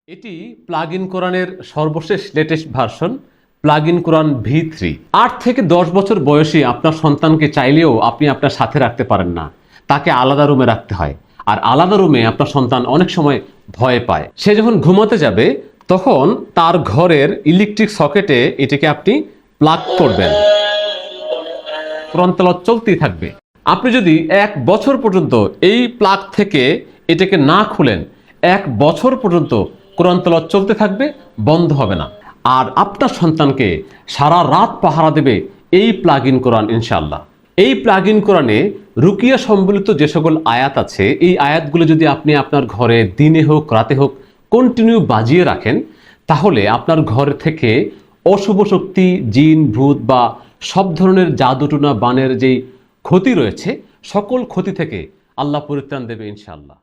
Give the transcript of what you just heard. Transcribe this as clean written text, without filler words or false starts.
এটি plug in কোরআনের সর্বশেষ latest version plug in Quran V3। 8 থেকে 10 বছর বয়সী আপনার সন্তানকে চাইলেও আপনি আপনার সাথে রাখতে পারেন না, তাকে আলাদা রুমে রাখতে হয়। আর আলাদা রুমে আপনার সন্তান অনেক সময় ভয় পায়। সে যখন ঘুমাতে যাবে তখন তার ঘরের ইলেকট্রিক সকেটে এটিকে আপনি প্লাগ করবেন, কোরআন তেলাওয়াত চলতেই থাকবে। আপনি যদি 1 বছর পর্যন্ত এই প্লাগ থেকে এটাকে না খুলেন, 1 বছর পর্যন্ত কোরআন তেলাওয়াত চলতে থাকবে, বন্ধ হবে না। আর আপনার সন্তানকে সারা রাত পাহারা দেবে এই প্লাগ ইন কোরআন ইনশাআল্লাহ। এই প্লাগ ইন কোরআনে রুকিয়া সম্বলিত যে সকল আয়াত আছে, এই আয়াতগুলো যদি আপনি আপনার ঘরে দিনে হোক রাতে হোক কন্টিনিউ বাজিয়ে রাখেন, তাহলে আপনার ঘর থেকে অশুভ শক্তি, জিন, ভূত বা সব ধরনের জাদুটুনা বানের যেই ক্ষতি রয়েছে, সকল ক্ষতি থেকে আল্লাহ পরিত্রাণ দেবে ইনশাআল্লাহ।